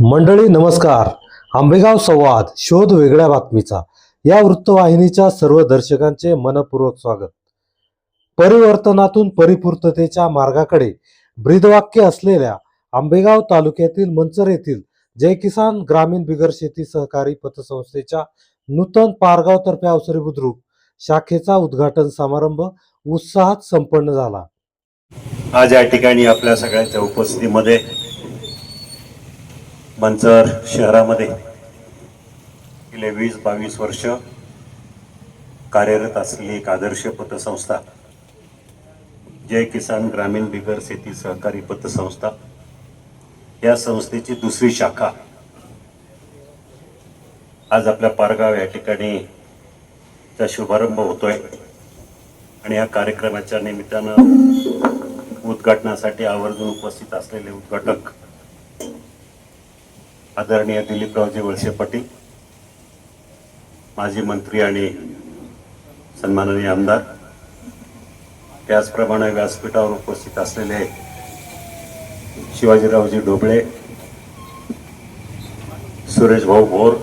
मंडळी नमस्कार. आंबेगाव संवाद शोध वेगळ्या बातमीचा या वृत्तवाहिनीच्या सर्व दर्शकांचे मनपूर्वक स्वागत. परिवर्तनातून परिपूर्ततेच्या मार्गाकडे ब्रीदवाक्य असलेल्या आंबेगाव तालुक्यातील मंचर येथील जय किसान ग्रामीण बिगर शेती सहकारी पतसंस्थेच्या नूतन पारगाव तर्फे अवसरी बुद्रुक शाखेचा उद्घाटन समारंभ उत्साहात संपन्न झाला. आज या ठिकाणी आपल्या सगळ्यांच्या उपस्थितीमध्ये मंचर शहरामध्ये गेले 20-22 वर्ष कार्यरत असलेली एक आदर्श पतसंस्था जय किसान ग्रामीण बिगर शेती सहकारी पतसंस्था या संस्थेची दुसरी शाखा आज आपल्या पारगाव या ठिकाणी चा शुभारंभ होतोय. आणि या कार्यक्रमाच्या निमित्तानं उद्घाटनासाठी आवर्जून उपस्थित असलेले उद्घाटक आदरणीय दिलीपरावजी वळसे पाटील, माजी मंत्री आणि सन्माननीय आमदार, त्याचप्रमाणे व्यासपीठावर उपस्थित असलेले शिवाजीरावजी ढोबळे, सुरेश भाऊ भोर,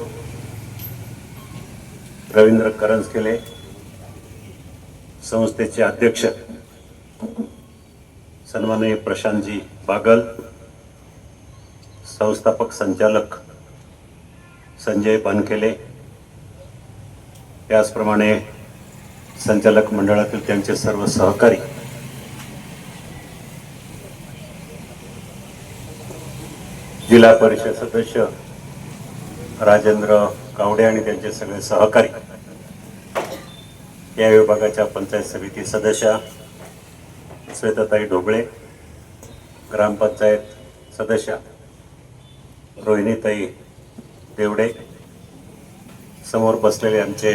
रवींद्र करंजकेले, संस्थेचे अध्यक्ष सन्माननीय प्रशांतजी बागल, संस्थापक संचालक संजय बनकेले, त्याचप्रमाणे संचालक मंडळातील त्यांचे सर्व सहकारी, जिल्हा परिषद सदस्य राजेंद्र कावडे आणि त्यांचे सगळे सहकारी, या विभागाच्या पंचायत समिती सदस्या श्वेताताई ढोबळे, ग्रामपंचायत सदस्या रोहिणीताई देवडे, समोर बसलेले आमचे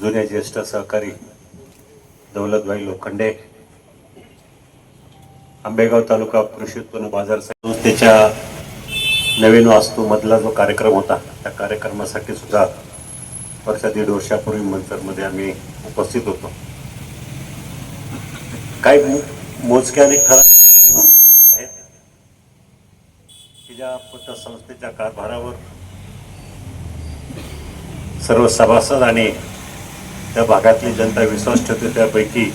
जुने ज्येष्ठ सहकारी दौलतभाई लोखंडे, आंबेगाव तालुका कृषी उत्पन्न बाजार संस्थेच्या नवीन वास्तूमधला जो कार्यक्रम होता त्या कार्यक्रमासाठी सुद्धा वर्ष 1.5 वर्षापूर्वी मंचरमध्ये आम्ही उपस्थित होतो. काही मोजक्याने आहेत की ज्या पतसंस्थेच्या कारभारावर सर्व सभासद आणि त्या भागातली जनता विश्वास ठेवते, त्यापैकी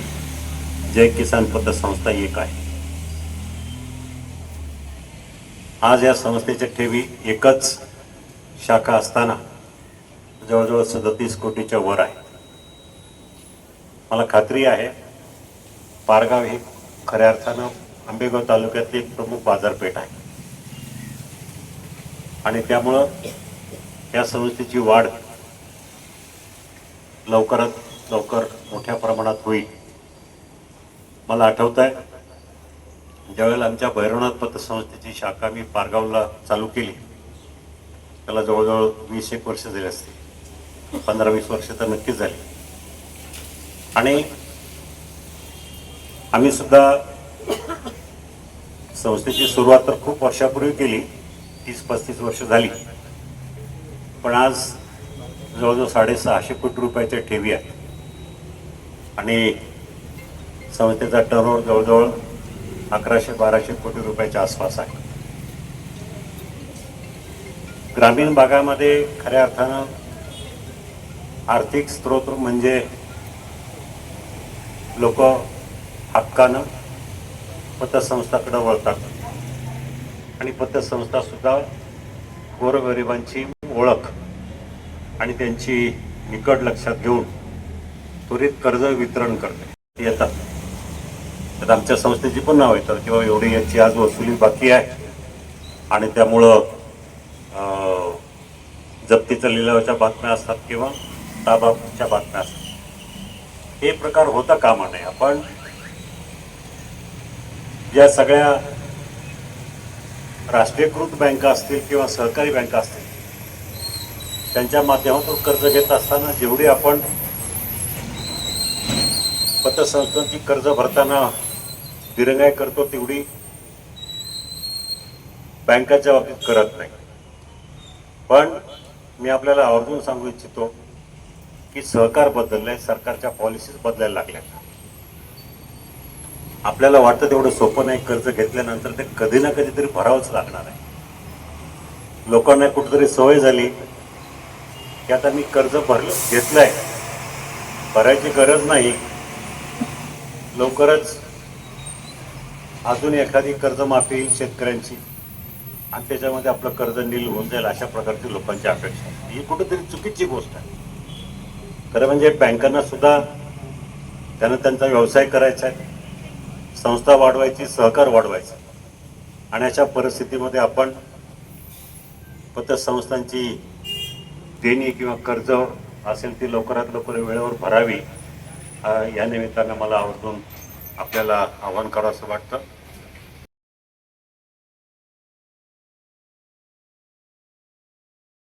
जय किसान पतसंस्था एक आहे. आज या संस्थेच्या ठेवी एकच शाखा असताना जवळजवळ 37 कोटीच्या वर आहे. मला खात्री आहे पारगाव ही खऱ्या अर्थानं आंबेगाव तालुक्यातली एक प्रमुख बाजारपेठ आहे आणि त्यामुळं या संस्थेची वाढ लवकरात लवकर मोठ्या प्रमाणात होईल. मला आठवत आहे ज्यावेळेला आमच्या भैरवनाथ पतसंस्थेची शाखा मी पारगावला चालू केली त्याला जवळजवळ 20-21 वर्ष झाली असतील, 15-20 वर्ष तर नक्कीच झाली. आणि आम्ही सुद्धा संस्थेची सुरुवात तर खूप वर्षापूर्वी केली, 30-35 वर्ष झाली, पण आज जवळजवळ 650 कोटी रुपयाच्या ठेवी आहे आणि संस्थेचा टर्नओव्हर जवळजवळ 1100-1200 कोटी रुपयाच्या आसपास आहे. ग्रामीण भागामध्ये खऱ्या अर्थानं आर्थिक स्रोत म्हणजे लोक हक्कानं पतसंस्थाकडे वळतात आणि पतसंस्था सुद्धा गोरगरिबांची ओळख आणि त्यांची निकड लक्षात घेऊन त्वरित कर्ज वितरण करते येतात. तर आमच्या संस्थेची पण नाव येतं किंवा एवढी याची आज वसुली बाकी आहे आणि त्यामुळं जप्तीच्या लिलावाच्या बातम्या असतात किंवा ताबाच्या बातम्या असतात. हे प्रकार होता कामा नये. आपण ज्या सगळ्या राष्ट्रीयकृत बँका असतील किंवा सहकारी बँका असतील त्यांच्या माध्यमातून कर्ज घेत असताना जेवढी आपण पतसंस्थांची कर्ज भरताना दिरंगाई करतो तेवढी बँकाच्या बाबतीत करत नाही. पण मी आपल्याला आवर्जून सांगू इच्छितो की सहकार बदललंय, सरकारच्या पॉलिसीज बदलायला लागल्या. आपल्याला वाटतं तेवढं सोपं नाही. कर्ज घेतल्यानंतर ते कधी ना कधीतरी भरावंच लागणार आहे. लोकांना कुठेतरी सवय झाली की आता मी कर्ज घेतलंय, भरायची गरज नाही, लवकरच अजून एखादी कर्जमाफी येईल शेतकऱ्यांची आणि त्याच्यामध्ये आपलं कर्ज नील होऊन जाईल, अशा प्रकारची लोकांची अपेक्षा आहे. ही कुठेतरी चुकीची गोष्ट आहे. खरं म्हणजे बँकांना सुद्धा त्यांना त्यांचा व्यवसाय करायचा आहे, संस्था वाढवायची, सहकार वाढवायचा, आणि अशा परिस्थितीमध्ये आपण पतसंस्थांची देणी किंवा कर्ज असेल ती लवकरात लवकर वेळेवर भरावी, या निमित्तानं मला आवर्जून आपल्याला आवाहन करावं असं वाटतं.